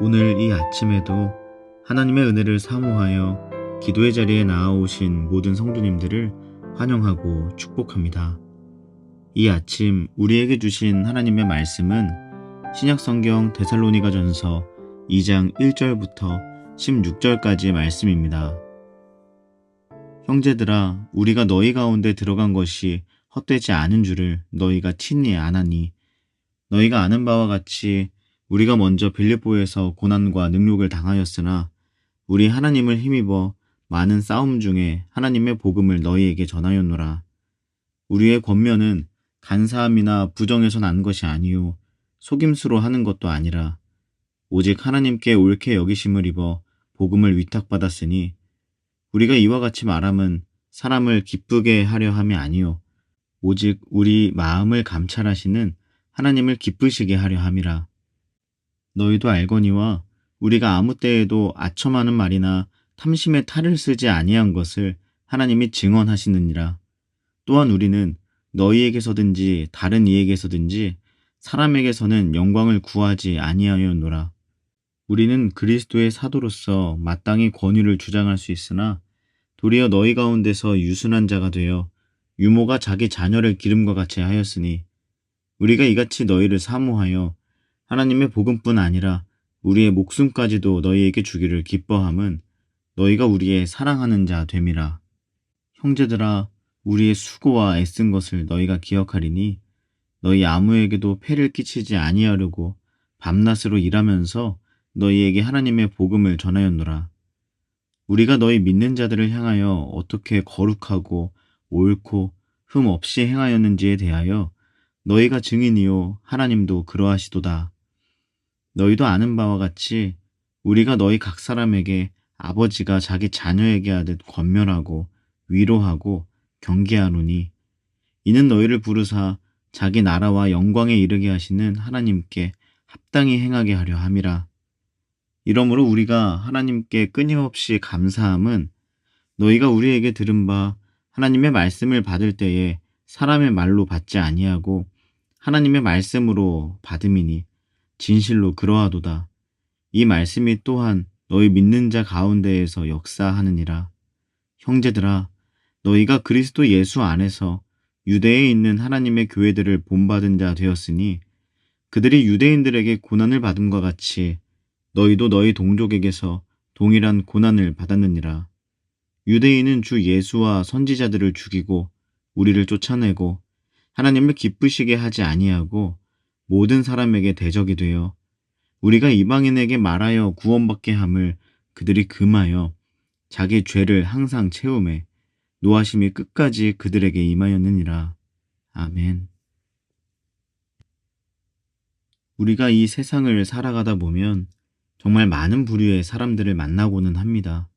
오늘 이 아침에도 하나님의 은혜를 사모하여 기도의 자리에 나아오신 모든 성도님들을 환영하고 축복합니다. 이 아침 우리에게 주신 하나님의 말씀은 신약성경 데살로니가전서 2장 1절부터 16절까지의 말씀입니다. 형제들아, 우리가 너희 가운데 들어간 것이 헛되지 않은 줄을 너희가 친히 아나니, 너희가 아는 바와 같이 우리가 먼저 빌립보에서 고난과 능욕을 당하였으나 우리 하나님을 힘입어 많은 싸움 중에 하나님의 복음을 너희에게 전하였노라. 우리의 권면은 간사함이나 부정에서 난 것이 아니요 속임수로 하는 것도 아니라 오직 하나님께 옳게 여기심을 입어 복음을 위탁받았으니, 우리가 이와 같이 말함은 사람을 기쁘게 하려 함이 아니요 오직 우리 마음을 감찰하시는 하나님을 기쁘시게 하려 함이라. 너희도 알거니와 우리가 아무 때에도 아첨하는 말이나 탐심의 탈을 쓰지 아니한 것을 하나님이 증언하시느니라. 또한 우리는 너희에게서든지 다른 이에게서든지 사람에게서는 영광을 구하지 아니하였노라. 우리는 그리스도의 사도로서 마땅히 권위를 주장할 수 있으나 도리어 너희 가운데서 유순한 자가 되어 유모가 자기 자녀를 기름과 같이 하였으니, 우리가 이같이 너희를 사모하여 하나님의 복음뿐 아니라 우리의 목숨까지도 너희에게 주기를 기뻐함은 너희가 우리의 사랑하는 자 됨이라. 형제들아, 우리의 수고와 애쓴 것을 너희가 기억하리니 너희 아무에게도 폐를 끼치지 아니하려고 밤낮으로 일하면서 너희에게 하나님의 복음을 전하였노라. 우리가 너희 믿는 자들을 향하여 어떻게 거룩하고 옳고 흠 없이 행하였는지에 대하여 너희가 증인이요 하나님도 그러하시도다. 너희도 아는 바와 같이 우리가 너희 각 사람에게 아버지가 자기 자녀에게 하듯 권면하고 위로하고 경계하노니, 이는 너희를 부르사 자기 나라와 영광에 이르게 하시는 하나님께 합당히 행하게 하려 함이라. 이러므로 우리가 하나님께 끊임없이 감사함은 너희가 우리에게 들은 바 하나님의 말씀을 받을 때에 사람의 말로 받지 아니하고 하나님의 말씀으로 받음이니 진실로 그러하도다. 이 말씀이 또한 너희 믿는 자 가운데에서 역사하느니라. 형제들아, 너희가 그리스도 예수 안에서 유대에 있는 하나님의 교회들을 본받은 자 되었으니, 그들이 유대인들에게 고난을 받음과 같이 너희도 너희 동족에게서 동일한 고난을 받았느니라. 유대인은 주 예수와 선지자들을 죽이고 우리를 쫓아내고 하나님을 기쁘시게 하지 아니하고 모든 사람에게 대적이 되어 우리가 이방인에게 말하여 구원받게 함을 그들이 금하여 자기 죄를 항상 채우매 노하심이 끝까지 그들에게 임하였느니라. 아멘. 우리가 이 세상을 살아가다 보면 정말 많은 부류의 사람들을 만나고는 합니다.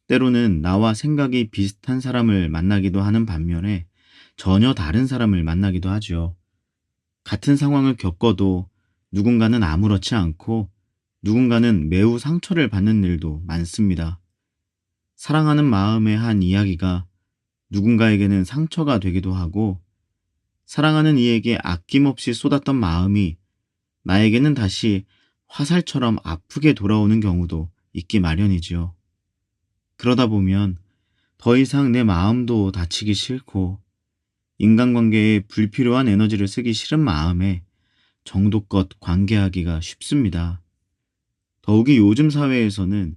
때로는 나와 생각이 비슷한 사람을 만나기도 하는 반면에 전혀 다른 사람을 만나기도 하죠. 같은 상황을 겪어도 누군가는 아무렇지 않고 누군가는 매우 상처를 받는 일도 많습니다. 사랑하는 마음의 한 이야기가 누군가에게는 상처가 되기도 하고, 사랑하는 이에게 아낌없이 쏟았던 마음이 나에게는 다시 화살처럼 아프게 돌아오는 경우도 있기 마련이지요. 그러다 보면 더 이상 내 마음도 다치기 싫고 인간관계에 불필요한 에너지를 쓰기 싫은 마음에 정도껏 관계하기가 쉽습니다. 더욱이 요즘 사회에서는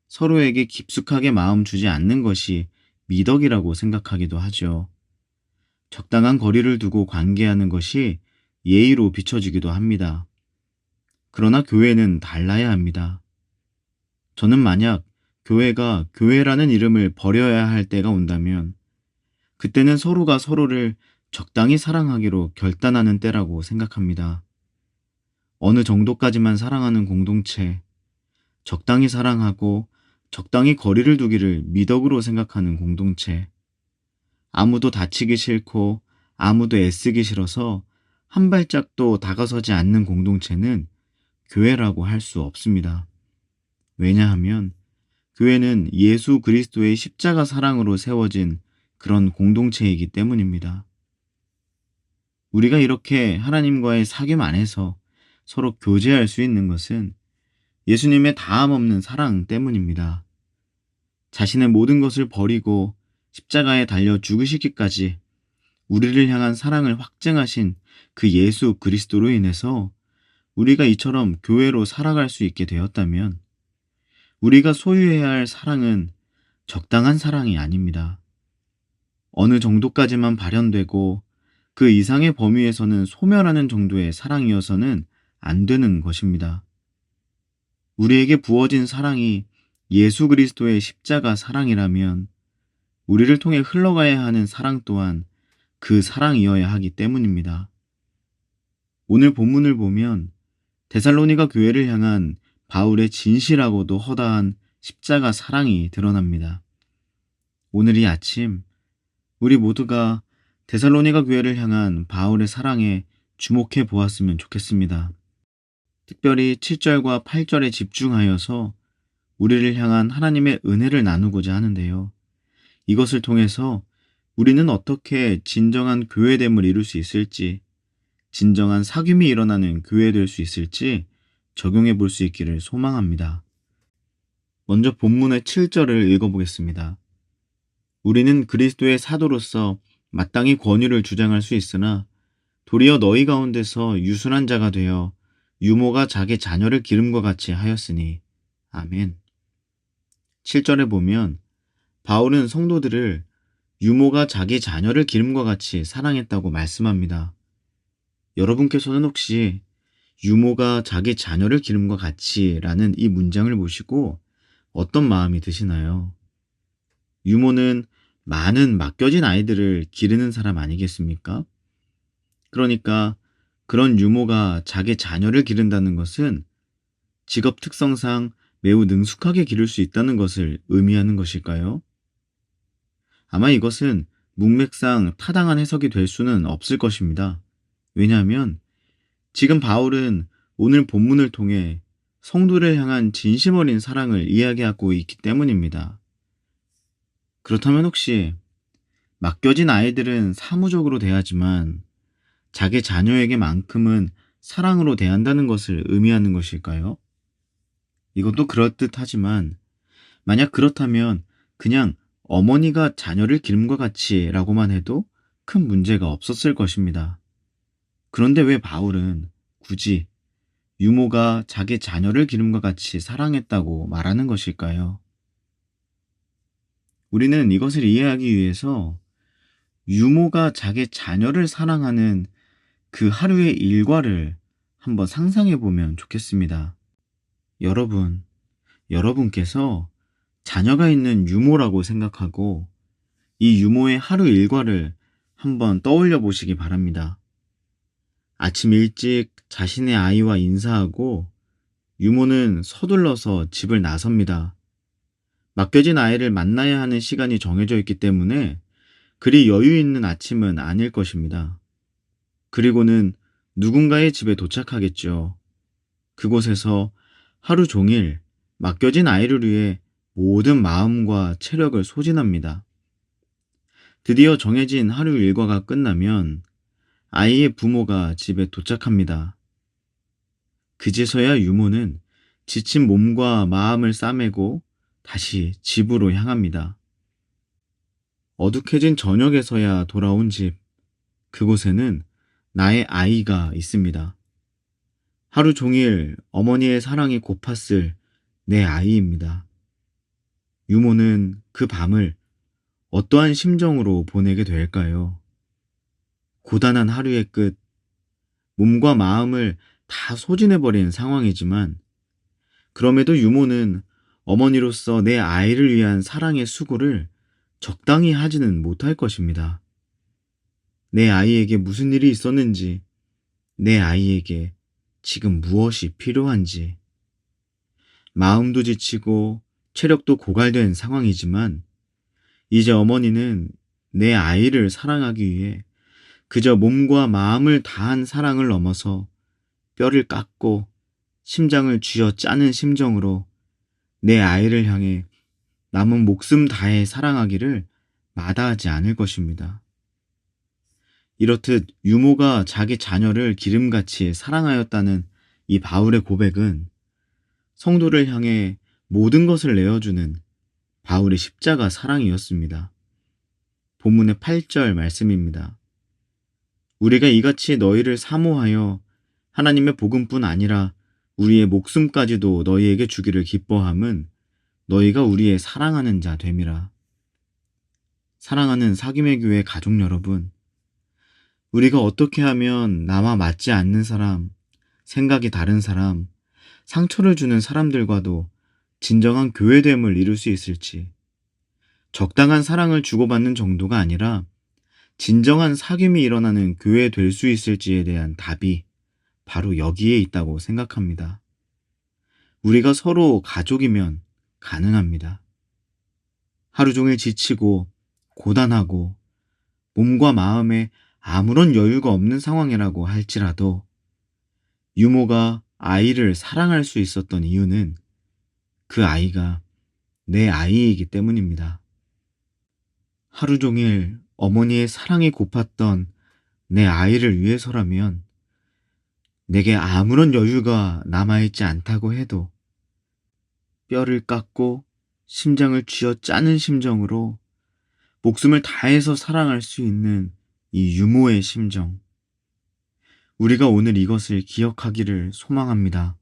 서로에게 깊숙하게 마음 주지 않는 것이 미덕이라고 생각하기도 하죠. 적당한 거리를 두고 관계하는 것이 예의로 비춰지기도 합니다. 그러나 교회는 달라야 합니다. 저는 만약 교회가 교회라는 이름을 버려야 할 때가 온다면 그때는 서로가 서로를 적당히 사랑하기로 결단하는 때라고 생각합니다. 어느 정도까지만 사랑하는 공동체, 적당히 사랑하고 적당히 거리를 두기를 미덕으로 생각하는 공동체, 아무도 다치기 싫고 아무도 애쓰기 싫어서 한 발짝도 다가서지 않는 공동체는 교회라고 할 수 없습니다. 왜냐하면 교회는 예수 그리스도의 십자가 사랑으로 세워진 그런 공동체이기 때문입니다. 우리가 이렇게 하나님과의 사귐 안에서 서로 교제할 수 있는 것은 예수님의 다함 없는 사랑 때문입니다. 자신의 모든 것을 버리고 십자가에 달려 죽으시기까지 우리를 향한 사랑을 확증하신 그 예수 그리스도로 인해서 우리가 이처럼 교회로 살아갈 수 있게 되었다면 우리가 소유해야 할 사랑은 적당한 사랑이 아닙니다. 어느 정도까지만 발현되고 그 이상의 범위에서는 소멸하는 정도의 사랑이어서는 안 되는 것입니다. 우리에게 부어진 사랑이 예수 그리스도의 십자가 사랑이라면 우리를 통해 흘러가야 하는 사랑 또한 그 사랑이어야 하기 때문입니다. 오늘 본문을 보면 데살로니가 교회를 향한 바울의 진실하고도 허다한 십자가 사랑이 드러납니다. 오늘 이 아침 우리 모두가 데살로니가 교회를 향한 바울의 사랑에 주목해 보았으면 좋겠습니다. 특별히 7절과 8절에 집중하여서 우리를 향한 하나님의 은혜를 나누고자 하는데요. 이것을 통해서 우리는 어떻게 진정한 교회됨을 이룰 수 있을지, 진정한 사귐이 일어나는 교회될 수 있을지 적용해 볼 수 있기를 소망합니다. 먼저 본문의 7절을 읽어보겠습니다. 우리는 그리스도의 사도로서 마땅히 권위를 주장할 수 있으나 도리어 너희 가운데서 유순한 자가 되어 유모가 자기 자녀를 기름과 같이 하였으니 아멘. 7절에 보면 바울은 성도들을 유모가 자기 자녀를 기름과 같이 사랑했다고 말씀합니다. 여러분께서는 혹시 유모가 자기 자녀를 기름과 같이라는 이 문장을 보시고 어떤 마음이 드시나요? 유모는 많은 맡겨진 아이들을 기르는 사람 아니겠습니까? 그러니까 그런 유모가 자기 자녀를 기른다는 것은 직업 특성상 매우 능숙하게 기를 수 있다는 것을 의미하는 것일까요? 아마 이것은 문맥상 타당한 해석이 될 수는 없을 것입니다. 왜냐하면 지금 바울은 오늘 본문을 통해 성도를 향한 진심 어린 사랑을 이야기하고 있기 때문입니다. 그렇다면 혹시 맡겨진 아이들은 사무적으로 대하지만 자기 자녀에게만큼은 사랑으로 대한다는 것을 의미하는 것일까요? 이것도 그럴듯하지만 만약 그렇다면 그냥 어머니가 자녀를 기름과 같이라고만 해도 큰 문제가 없었을 것입니다. 그런데 왜 바울은 굳이 유모가 자기 자녀를 기름과 같이 사랑했다고 말하는 것일까요? 우리는 이것을 이해하기 위해서 유모가 자기 자녀를 사랑하는 그 하루의 일과를 한번 상상해 보면 좋겠습니다. 여러분께서 자녀가 있는 유모라고 생각하고 이 유모의 하루 일과를 한번 떠올려 보시기 바랍니다. 아침 일찍 자신의 아이와 인사하고 유모는 서둘러서 집을 나섭니다. 맡겨진 아이를 만나야 하는 시간이 정해져 있기 때문에 그리 여유 있는 아침은 아닐 것입니다. 그리고는 누군가의 집에 도착하겠죠. 그곳에서 하루 종일 맡겨진 아이를 위해 모든 마음과 체력을 소진합니다. 드디어 정해진 하루 일과가 끝나면 아이의 부모가 집에 도착합니다. 그제서야 유모는 지친 몸과 마음을 싸매고 다시 집으로 향합니다. 어둑해진 저녁에서야 돌아온 집, 그곳에는 나의 아이가 있습니다. 하루 종일 어머니의 사랑이 고팠을 내 아이입니다. 유모는 그 밤을 어떠한 심정으로 보내게 될까요? 고단한 하루의 끝, 몸과 마음을 다 소진해버린 상황이지만 그럼에도 유모는 어머니로서 내 아이를 위한 사랑의 수고를 적당히 하지는 못할 것입니다. 내 아이에게 무슨 일이 있었는지, 내 아이에게 지금 무엇이 필요한지, 마음도 지치고 체력도 고갈된 상황이지만 이제 어머니는 내 아이를 사랑하기 위해 그저 몸과 마음을 다한 사랑을 넘어서 뼈를 깎고 심장을 쥐어 짜는 심정으로 내 아이를 향해 남은 목숨 다해 사랑하기를 마다하지 않을 것입니다. 이렇듯 유모가 자기 자녀를 기름같이 사랑하였다는 이 바울의 고백은 성도를 향해 모든 것을 내어주는 바울의 십자가 사랑이었습니다. 본문의 8절 말씀입니다. 우리가 이같이 너희를 사모하여 하나님의 복음뿐 아니라 우리의 목숨까지도 너희에게 주기를 기뻐함은 너희가 우리의 사랑하는 자 됨이라. 사랑하는 사김의 교회 가족 여러분, 우리가 어떻게 하면 나와 맞지 않는 사람, 생각이 다른 사람, 상처를 주는 사람들과도 진정한 교회됨을 이룰 수 있을지, 적당한 사랑을 주고받는 정도가 아니라 진정한 사귐이 일어나는 교회 될 수 있을지에 대한 답이 바로 여기에 있다고 생각합니다. 우리가 서로 가족이면 가능합니다. 하루 종일 지치고 고단하고 몸과 마음에 아무런 여유가 없는 상황이라고 할지라도 유모가 아이를 사랑할 수 있었던 이유는 그 아이가 내 아이이기 때문입니다. 하루 종일 어머니의 사랑이 고팠던 내 아이를 위해서라면 내게 아무런 여유가 남아있지 않다고 해도 뼈를 깎고 심장을 쥐어 짜는 심정으로 목숨을 다해서 사랑할 수 있는 이 유모의 심정. 우리가 오늘 이것을 기억하기를 소망합니다.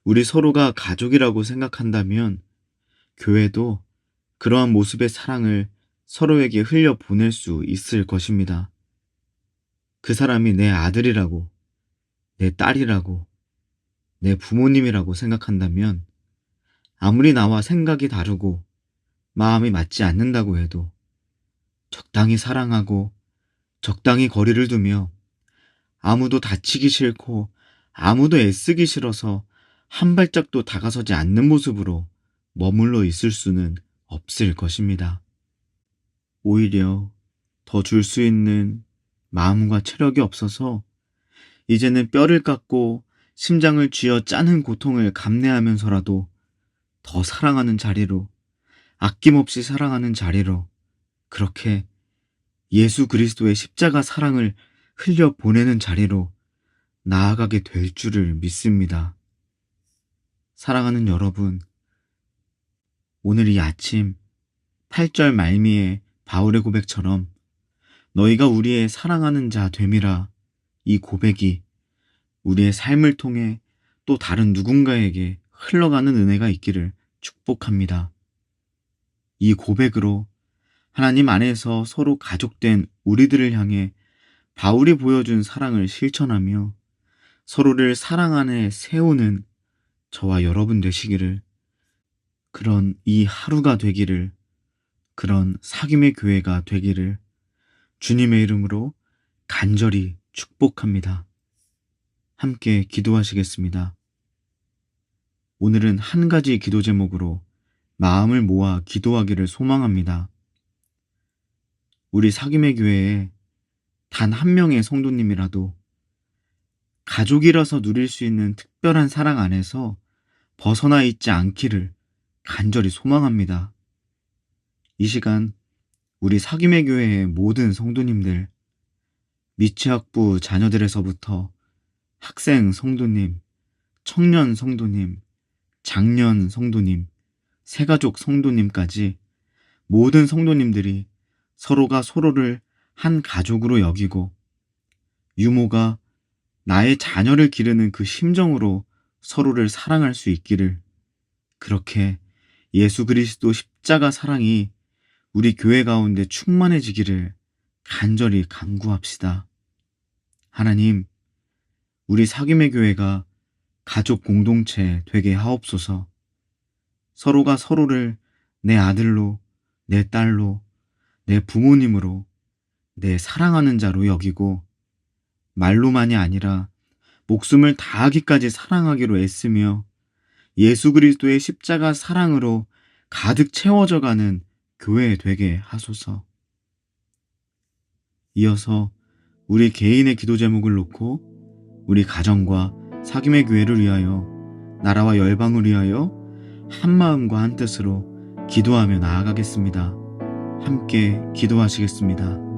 우리 서로가 가족이라고 생각한다면 교회도 그러한 모습의 사랑을 서로에게 흘려보낼 수 있을 것입니다. 그 사람이 내 아들이라고, 내 딸이라고, 내 부모님이라고 생각한다면 아무리 나와 생각이 다르고 마음이 맞지 않는다고 해도 적당히 사랑하고 적당히 거리를 두며 아무도 다치기 싫고 아무도 애쓰기 싫어서 한 발짝도 다가서지 않는 모습으로 머물러 있을 수는 없을 것입니다. 오히려 더 줄 수 있는 마음과 체력이 없어서 이제는 뼈를 깎고 심장을 쥐어 짜는 고통을 감내하면서라도 더 사랑하는 자리로, 아낌없이 사랑하는 자리로, 그렇게 예수 그리스도의 십자가 사랑을 흘려보내는 자리로 나아가게 될 줄을 믿습니다. 사랑하는 여러분, 오늘 이 아침 8절 말미에 바울의 고백처럼 너희가 우리의 사랑하는 자 됨이라, 이 고백이 우리의 삶을 통해 또 다른 누군가에게 흘러가는 은혜가 있기를 축복합니다. 이 고백으로 하나님 안에서 서로 가족된 우리들을 향해 바울이 보여준 사랑을 실천하며 서로를 사랑 안에 세우는 저와 여러분 되시기를, 그런 이 하루가 되기를, 그런 사귐의 교회가 되기를 주님의 이름으로 간절히 축복합니다. 함께 기도하시겠습니다. 오늘은 한 가지 기도 제목으로 마음을 모아 기도하기를 소망합니다. 우리 사귐의 교회에 단 한 명의 성도님이라도 가족이라서 누릴 수 있는 특별한 사랑 안에서 벗어나 있지 않기를 간절히 소망합니다. 이 시간 우리 사귐의 교회의 모든 성도님들, 미취학부 자녀들에서부터 학생 성도님, 청년 성도님, 장년 성도님, 새가족 성도님까지 모든 성도님들이 서로가 서로를 한 가족으로 여기고 유모가 나의 자녀를 기르는 그 심정으로 서로를 사랑할 수 있기를, 그렇게 예수 그리스도 십자가 사랑이 우리 교회 가운데 충만해지기를 간절히 간구합시다. 하나님, 우리 사귐의 교회가 가족 공동체 되게 하옵소서. 서로가 서로를 내 아들로, 내 딸로, 내 부모님으로, 내 사랑하는 자로 여기고 말로만이 아니라 목숨을 다하기까지 사랑하기로 애쓰며 예수 그리스도의 십자가 사랑으로 가득 채워져가는 교회 되게 하소서. 이어서 우리 개인의 기도 제목을 놓고 우리 가정과 사귐의 교회를 위하여, 나라와 열방을 위하여 한 마음과 한 뜻으로 기도하며 나아가겠습니다. 함께 기도하시겠습니다.